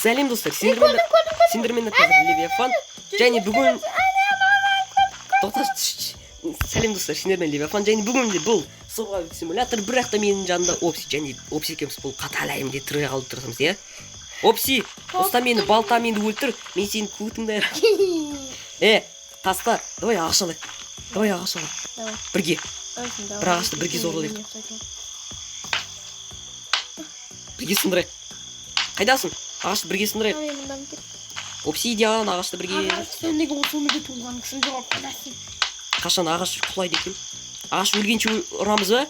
Сәлем достар, сендермен Левиафан. Және бүгін Сәлем достар, сендермен Левиафан. Және бүгін бұл survival симулятор, бірақ та менің жанымда Опси. Және Опси екеуміз бұл қатал әлемде тірі қалып тұрсамыз, иә? Опси, ұста мені балтамен өлтір, мен сені көтіңді айырам. Таста, давай ағаш алайық. Бірге. Бір ағашты бірге зорлайық. Бірге сындырайық. Қайдасың? Ағашты бірге сындырайық. Обсидиан, ағашты бірге. Сен неге осы өмірде туылған кісің жоқ қайдасың? Қашан ағаш құлайды екен? Ағаш өлгенше ұрамыз ба?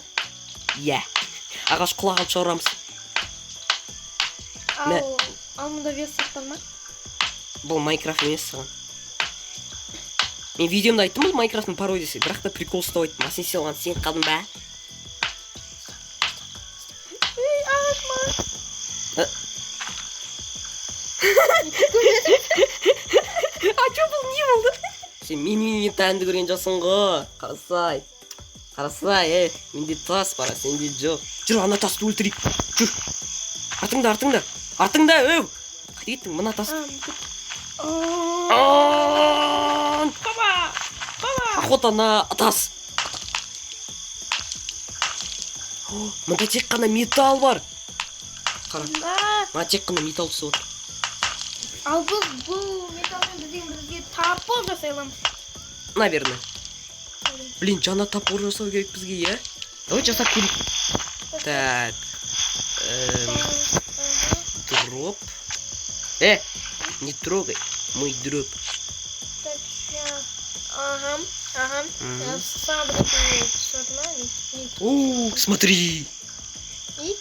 Иә. Ағаш құлағанша ұрамыз. Ал мұнда вес сақталма? Бұл Майнкрафт емес саған. Мен видеомда айттым бұл Майнкрафттың пародиясы, бірақ та прикол ұстап айттым. А сен оған сен қалдың ба? А чё бұл не болды? Сен менің тәнді көрген жасың ғой. Қарасай, менде тас бар, сенде жоқ. Жүр, ана тасты өлтірейік. Жүр. Артыңда. Қайда кеттің мына тас? Охота на тас. Мында тек қана металл бар. Қара. Мына тек қана металл түсіп отыр. Ал бұл металлмен бізге тапор жасай аламыз. Наверное. Блин, жаңа топор жасау керек бізге, иә? Давай жасап көрейік. Так. Дроп. Не трогай мой дроп. Так, сейчас. Ага. Я сам смотри. И?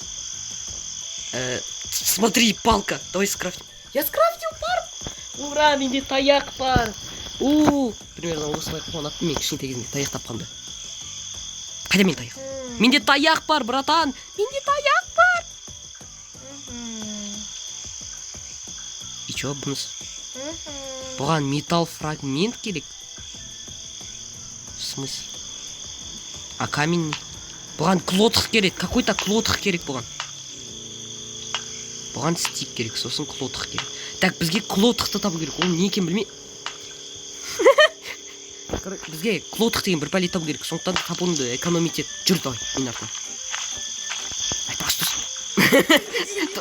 Смотри, палка. Давай скрафтим. Я скрафтил пар. Ура, менде таяқ бар. Примерно осылай қуанатын мен кішкентай кезімде таяқ тапқанда. Қайда мен таяқ? Менде таяқ бар, братан. Менде таяқ бар. И чё бұныз? Бұған металл фрагмент керек. В смысле? А камень? Бұған клотық керек. Какой-то клотық керек бұған. Бұған стик керек, сосын клотық керек. Так, бізге клотықты табу керек. Ол не екен білмей. Бізге клотық деген бір пәле табу керек. Сондықтан табуымды экономить ет. Жүр, давай, мен артынан.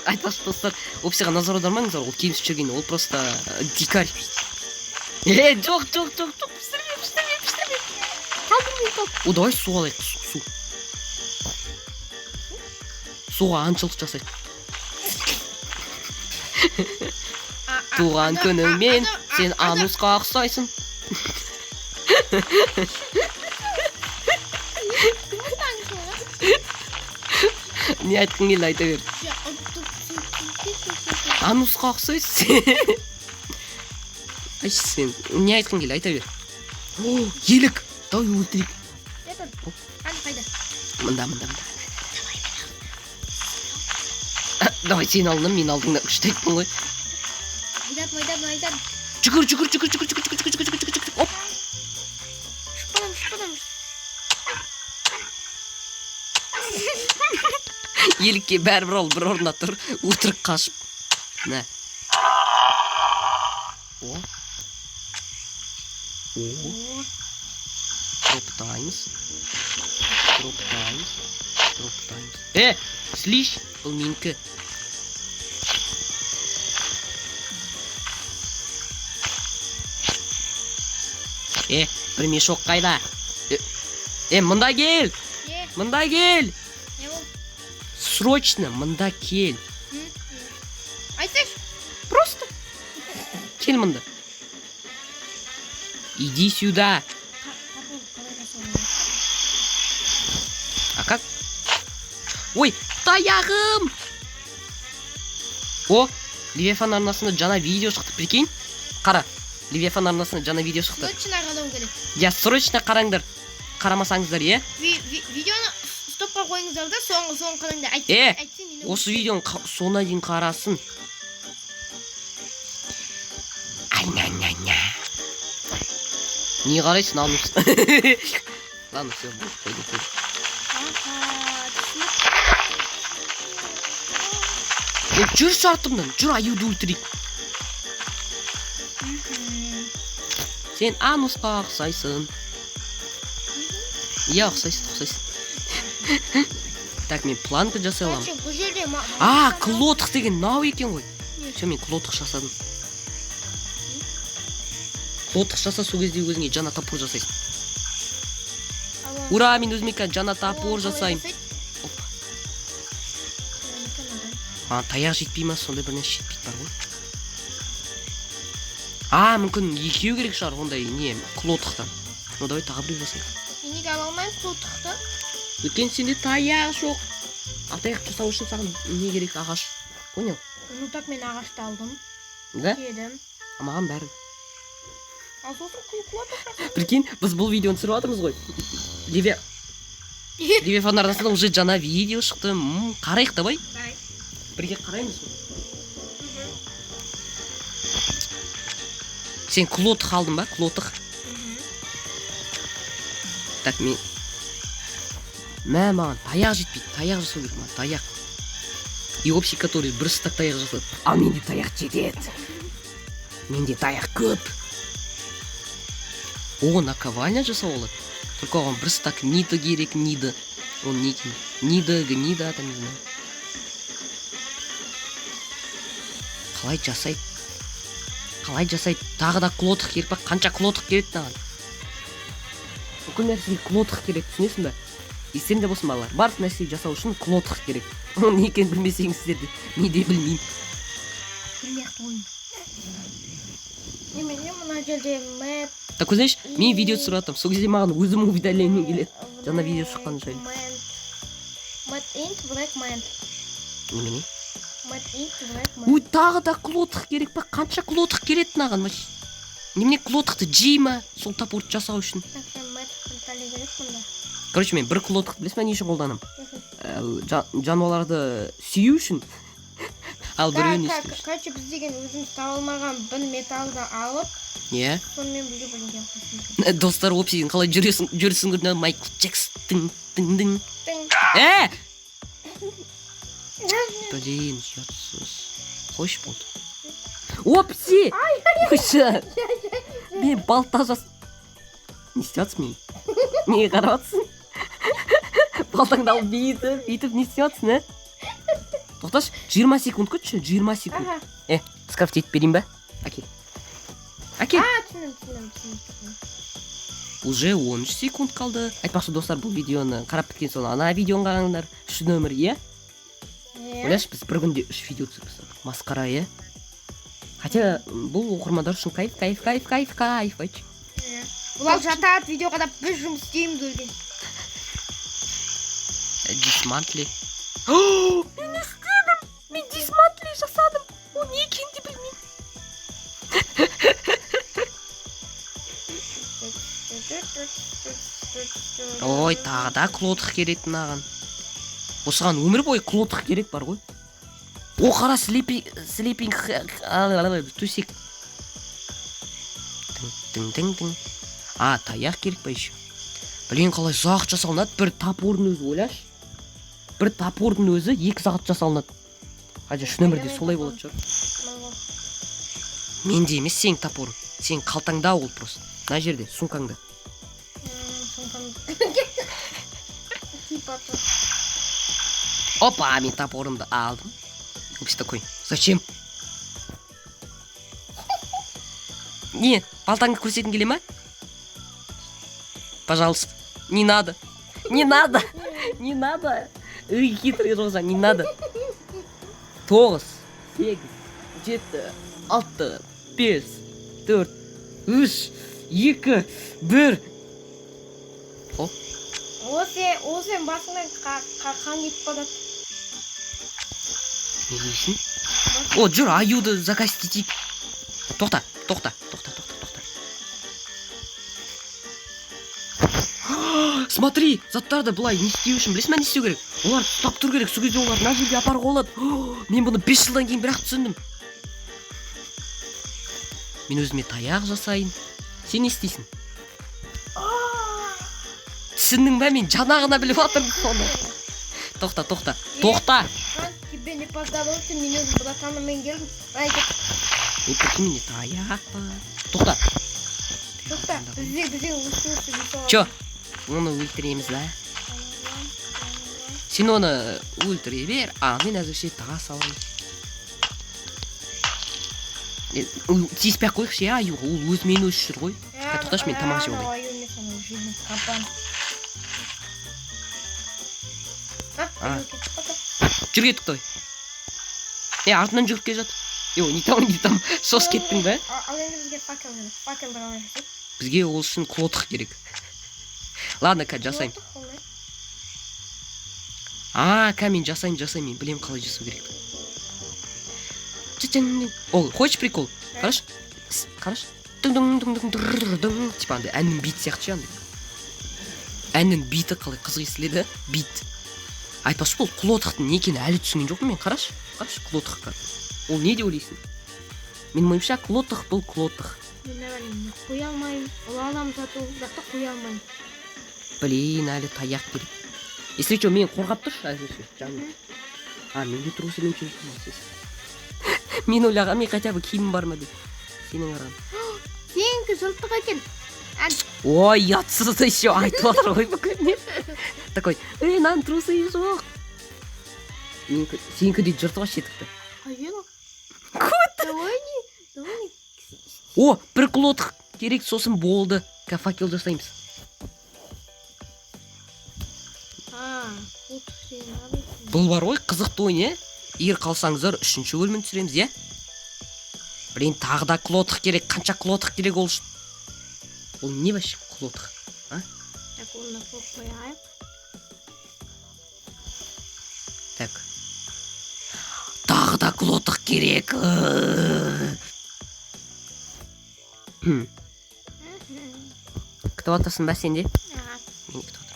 Айтпақшы достар, Опсиға назар аудармаңыздар, ол кемсіп жүрген, ол просто дикарь. Жоқ, пістірме. О, давай су алайық, су. Суға аншылық жасайық. Туған күнімен сен анусқа ұқсайсың. Не айтқың келді, айта бер. Анусқа ұқсайсың. Айшы сен, не айтқың келді, айта бер. Елік, давай өлтірейік. Мында. Давай сен алдың, мен алдыңда үшті айттың ғой. Майдан. Жүгір. Оп. Шпалам. Елікке бәрібір ол бір орында тұр, өтірік қашып. Нә. Дроптаймыз. Слиш, бұл менікі. Бір мешок қайда? Мында кел! Срочно, мында кел. Айтыш? Просто. Кел мында. Иди сюда. А как? Ой, таяғым! Левиафан арнасында жаңа видео шықты, прикинь? Қара, Левиафан арнасында жаңа видео шықты. Срочно қарау керек. Я срочно қараңдар. Қарамасаңыздар, е? Видеоны стопқа қойыңыздар да, соң қараңдар. Осы видеоны соңына дейін қарасын. Не қарайсың, анус? Ладно, все, қойдым. Жүрші артымнан, жүр аюды өлтірейік. Сен анусқа ұқсайсың. Иә, ұқсайсың. Так, мен планка жасай аламын. Бұл жерде Клотық деген нау екен ғой. Все, мен клотық жасадым. Клотық жаса, сол кезде өзіңе жаңа топор жасайсың. Ура, мен өзіме жаңа топор жасайым. Таяқ жетпей ма, сондай бір нәрсе жетпейді бар ғой. Мүмкін екеу керек шығар, ондай не, клотықтан. Давай тағы біреу жасайық. Мен неге ала алмаймын клотықты? Өткен сенде таяқ жоқ. Таяқ жасау үшін саған не керек, ағаш? Понял? Так мен ағашты алдым. Да? Кедім. Маған бәрі. Ал сосын клотық. Прикинь, біз бұл видеоны түсіріп жатырмыз ғой. Ливе фонарнасында уже жаңа видео шықты. Қарайық, давай. Бірге қараймыз ғой. Сен клотық алдың ба? Клотық. Так, мен... Маған таяқ жетпейді. Таяқ жасау керек ма? Таяқ. И общий, который бір стак таяқ жасады. Менде таяқ жетеді. Менде таяқ көп. Наковальня жасау олады. Только оған бір стак нида керек, нида. Он не екен. Нида, там не знаю. Қалай жасайды? Тағы да клотық керек па? Қанша клотық керек таған? Бүкіл нәрсеге клотық керек, түсінесің бе? Есен де болсын балалар. Барлық нәрсеге жасау үшін клотық керек. Оны не екенін білмесеңіз сіздерде. Не де білмеймін. Білмеқті ойын. Немене мұна жерде мэп. Так, өзінеш, мен видео түсіріп атым. Сол кезде маған өзім уведомление келеді. Жаңа видео шыққан жайлы. Мэтт инт, блэк мэнт. Немене? Мэтт инт, блэк мэнт. Тағы да клотық керек па? Қанша клотық керек наған? Немене клотықты жей ма? Сол топорды жасау үшін. Короче, мен бір клотықты білесің ба не үшін қолданам? Жануарларды сүю үшін. Ал біреуін есту үшін. Короче, біз деген өзіміз табылмаған бір металды алып, сонымен бірге білінген қосымыз. Достар, опсиден қалай жүрсің көрді Майкл Джексон. Тың. Блин, ұятсыз. Қойш болды. Опси! Қойшы! Мен балта жас... Не істейатсың мен? Неге қараватсың? Балтаңды алып бүйтіп не істейатсың, Тоқташ, 20 секунд күтші, 20 секунд. Скрафт етіп берейін ба? Әкел. Түсінім. Уже 13 секунд қалды. Айтпақшы достар, бұл видеоны қарап біткен соң ана видеоны қараңдар. 3 нөмір, Ойлашы, біз бір күнде 3 видео түсіріп тастадық. Масқара, Хотя, бұл оқырмандар үшін кайф, айтшы. Бұлар жатады, видео қадап біз жұмыс істейміз өлген. Дисмантли. Мен істедім! Мен дисмантли жасадым! О, не екен де білмеймін. Ой, тағы да клотық керек мынаған. Осыған өмір бойы клотық керек бар ғой. Қара слепинг төсек. Тың. Таяқ керек па еще? Блин, қалай сағат жасалынады? Бір топордың өзі, ойлашы. Бір топордың өзі 2 сағат жасалынады. Қажа, үш нөмірде солай болады шығар. Менде емес сен топорың. Сен қалтаңда ол просто. Мына жерде, сумкаңда. Опа, мен топорымды алдым. Опс такой. Зачем? Не, балтаңды көрсетің келе ма? Пожалуйста. Не надо. Хитрый роза, не надо. 9, 8, 7, 6, 5, 4, 3, 2, 1. Ол сен басыңнан қан кетіп қалады. Не дейсің? Жүр, аюды заказ етейік. Тоқта. Смотри, заттарды былай не істеу үшін білесің бе не істеу керек? Олар ұстап тұру керек, сол кезде олар мына жерге апарып алады. Мен бұны 5 жылдан кейін бірақ түсіндім. Мен өзіме таяқ жасайын. Сен не істейсің? Түсіндің бе, мен жанағына біліп жатырмын соны. Тоқта. Тебе не поздороваться, меня с братаном Энгелем. Прикинь, таяқ па. Тоқта. Тоқта, бізде ұсынысы Чо? Оны өлтіреміз да. Сен оны өлтіре бер, мен әзірше таға саламын. Тиіспей қойықшы, ол өз мені өз жүр ғой. Тоқташы, мен тамақ жеп алайын. Жүр кеттік той. Артынан жүгіп келе жатыр. Не там, сос кеттің бе? Ал енді бізге факел дұрау. Бізге ол үшін клотық керек. Ладно, жасайым. Мен жасайым, білем қалай жасау керек. Ол, хочешь прикол? Қараш? Типа андай әннің бит сияқты андай. Әннің биті қалай қызық естіледі? Бит. Айтпашы, бұл клотықтың не екені әлі түсінген жоқпын мен. Қараш клотыққа. Ол не деп ойлайсың? Менің ойымша клотық бұл клотық. Мен қоя алмайым. Ол адам сату, жақта қоя алмайым. Блин, әлі таяқ керек. Если что, мен қорғап тұршы, әзірше, жаным. Менде трусы мен чөзсіз. Мен ойлағам, мен хотя бы киімім бар ма деп. Сенің арам. Сенікі жылтық екен. Ой, ятсыз еще айтып отыр ғой бүкіліне. Такой, нан трусы жоқ. Сенікі дейді жыртыға шетікті. Давай. Бір клотық керек, сосын болды. Факел жасаймыз. Бұл бар ғой, қызықты ойын, Егер қалсаңыздар, 3-ші бөлімін түсіреміз, Блин, тағы да клотық керек, қанша клотық керек ол үшін. Ол не вообще клотық? Так, оны қойайық. Так. Тағы да клотық керек. Күтіп отырсың ба сенде? Мен күтіп отырмын.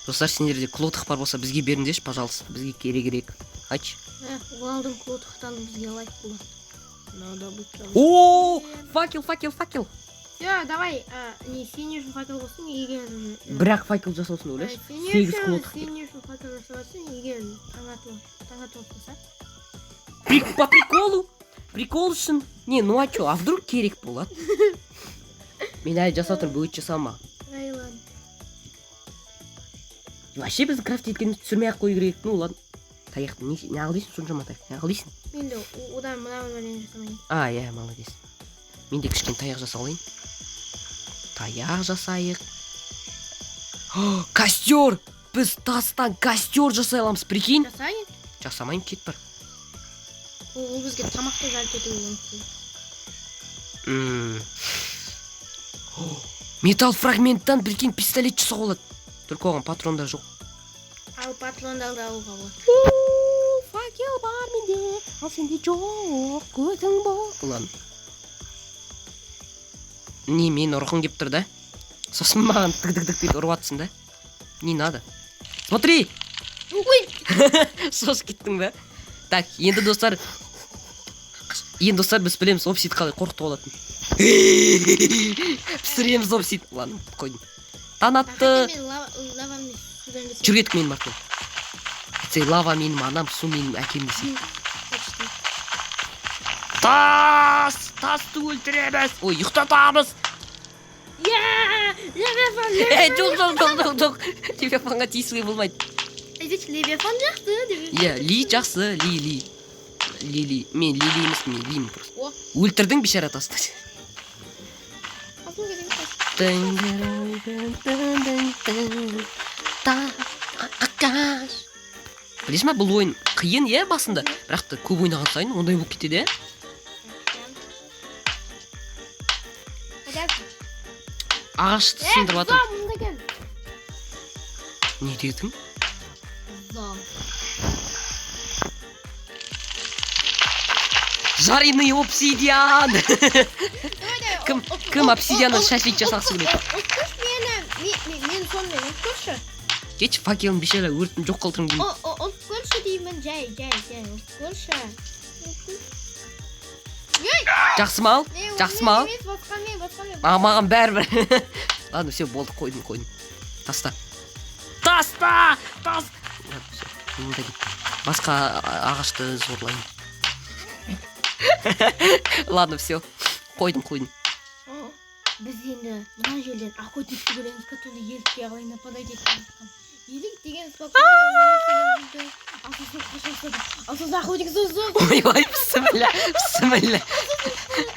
Достар, сендерде клотық бар болса, бізге беріңдерші, пожалуйста. Бізге керек. Айтшы. Олардың клотықтан бізге лайк болады. Надо быть. О, факел. Все, давай. Сен үшін факел болсын, егер... Бірақ факел жасалсын, ойлашы. 8 клотық. Сен үшін факел жасалсын, егер таңа толқыса. По приколу. Прикол үшін. А вдруг керек болады? Мен әлі жасатыр, бөгет жасалма. Ладно. Вообще біз крафт еткеніміз түсірмей-ақ қой керек. Ладно. Таяқты не қылдайсың, соншама таяқ? Не қылдайсың? Мен де одан мына жасамайын. Молодец. Мен де кішкен таяқ жасалайын. Таяқ жасайық. Костер! Біз тастан костер жасай аламыз, прикинь? Жасайын? Жасамайын, кет бар. Ол бізге тамақты жарып кетуі мүмкін. Металл фрагменттан, прикинь, пистолет жасауға болады. Только оған патрондар жоқ. Ал патрондарды алуға болады. Факел бар менде, ал сенде жоқ, көзің бол. Ладно. Мен ұрқын кеп тұр да. Сосын маған тік-тік-тік дейді ұрватсың да. Не надо? Смотри! Сос кеттің ба? Так, енді достар, біз білеміз опсид қалай қорқытып алатын. Пісіреміз опсид. Ладно, қойдым. Танатты. Жүр кеттік менің маркем. Лава менің анам, су менің әкем десе. Тасты өлтіреміз. Ой, ұйықтатамыз. Жоқ. Левиафанға тиісуге болмайды. Левиафан жақсы. Ли жақсы, Ли. Мен Ли емес, мен Лимін просто. Өлтірдің бешара тасты. Білесің ба, бұл ойын қиын, басында. Бірақ та көп ойнаған сайын, ондай болып кетеді, Ағашты сындырып атым. Не дедің? Жареный обсидиан! Кім обсидианнан шашлик жасақсы келеді? Ұтқыш мен сонымен ұтқышы. Кетші факелін бешара өртін жоқ қалтырым деймін. Ұтқышы деймін, жай, ұтқышы. Жақсы мал? Жақсы мал? Басқа мен. Маған бәрібір. Ладно, все, болды, қойдым. Таста. Ладно, всё, мында кет. Басқа ағашты зорлайын. Ладно, все. Қойдым. Біз енді мына жерден охотникті көреміз, который елікке қалай нападать еткен. Елік деген спокойно. Асос охотник сосын. Ойбай, бісміллә.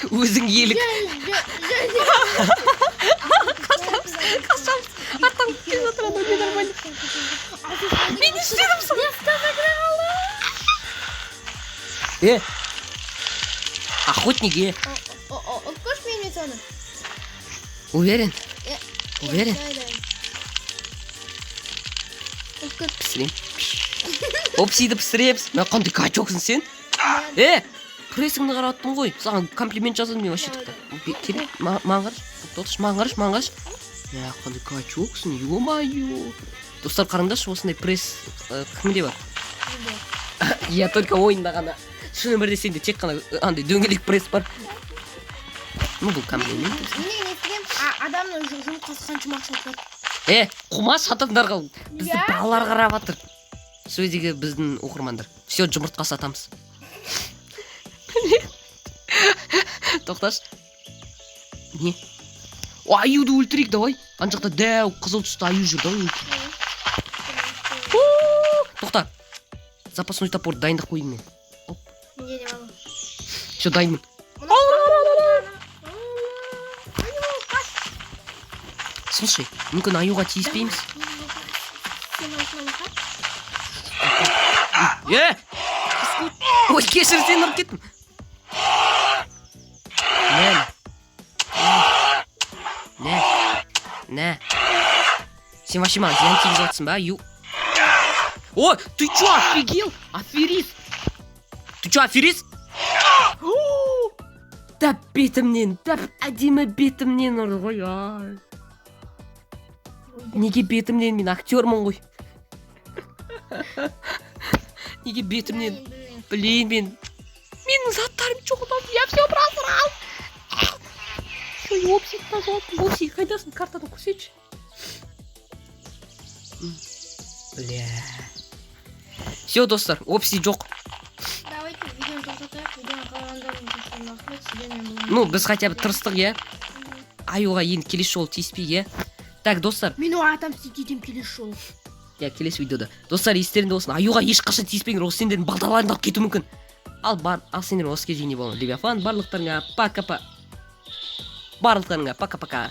Өзің елік. Қашам. Артан келіп отырады, не нормально. Мен не істедім сон? Охотник, Откроешь мне лицо? Уверен? Открой. Пісірем. Опсиді пісіреміз. Мен қандай качоксың сен? Прессіңді қараттым ғой. Саған комплимент жаздым мен вообще тіпті. Керек, маған қараш. Маған қараш. Қандай качоксың, ё-моё. Достар, қараңдаршы, осындай пресс кімде бар? Я только ойында ғана. Шын өмірде сенде тек қана андай дөңгелек пресс бар. Ну, бұл комплимент. Мен естігем, адамның жұмыртқасы қаншама ақша алады. Құмаш сатыңдарға. Бізді балалар қарап жатыр. Сөздегі біздің оқырмандар. Все, жұмыртқа сатамыз. Тоқташ. Не? Аюды өлтірейік, давай. Ана жақта дәу қызыл түсті аю жүр, давай. Тоқта. Запасной топор дайындық қойдым мен. Менде де бар. Все, дайынмын. Слушай, мүмкін аюға тиіспейміз. Ой, кешір, сен ұрып кеттім. Не. Сен вообще маған зиян тигізіп жатсың ба, аю? О, ты чё, офигел? Аферист. Ты чё, аферист? Дәп бетімнен, әдемі бетімнен ұрды ғой, ай. Неге бетімнен, мен актермын ғой. Неге бетімнен, блин, менің заттарым жоғылады, я все просрал. Ой, Опси, пожалуйста, Опси, қайдасың, картадан көрсетші. Бля. Все, достар, Опси жоқ. Давайте видеоны тоқтатайық, видеоны қалғандарын көрсетемін. Рахмет, сіздермен болған. Ну, біз хотя бы тырыстық, иә. Аюға енді келесі жолы тиіспей, иә. Так, достар. Мен оған отомстить етем келесі жолы. Я келесі видеода. Достар, естеріңде болсын. Аюға ешқашан тиіспеңдер, ол сендердің балдаларыңды алып кетуі мүмкін. Ал сендер осы кезге дейін болған Левиафан. Барлықтарыңа пока-пока.